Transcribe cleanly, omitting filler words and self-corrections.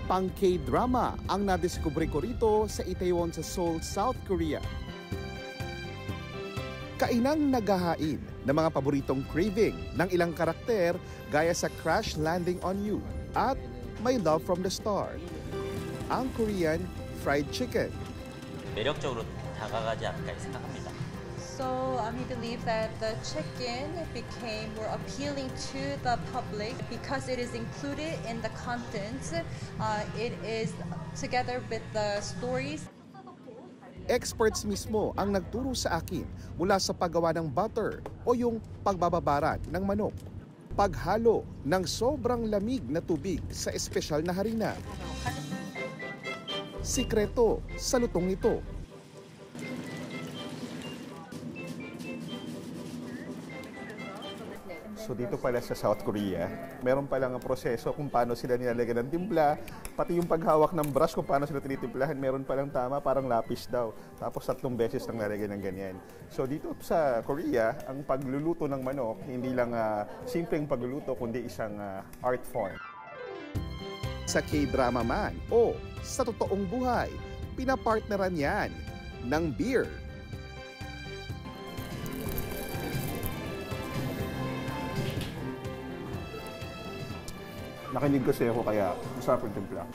Pang K-drama ang nadiskubre ko rito sa Itaewon sa Seoul, South Korea. Kainang naghahain ng mga paboritong craving ng ilang karakter gaya sa Crash Landing on You at My Love from the Start. Ang Korean fried chicken. 매력적으로 다가가지 않을까 생각합니다. So we believe that the chicken became more appealing to the public because it is included in the content. It is together with the stories. Experts mismo ang nagturo sa akin mula sa paggawa ng butter o yung pagbababaran ng manok. Paghalo ng sobrang lamig na tubig sa espesyal na harina. Sikreto sa lutong ito. So dito pala sa South Korea, meron palang ang proseso kung paano sila nilalagyan ng timpla, pati yung paghawak ng brush kung paano sila tinitimplahan, meron palang tama, parang lapis daw. Tapos 3 beses lang nalagyan ng ganyan. So dito sa Korea, ang pagluluto ng manok, hindi lang simpleng pagluluto, kundi isang art form. Sa K-drama man o sa totoong buhay, pinapartneran yan ng beer. Nakinig kasi ako kaya masarap yung timpla.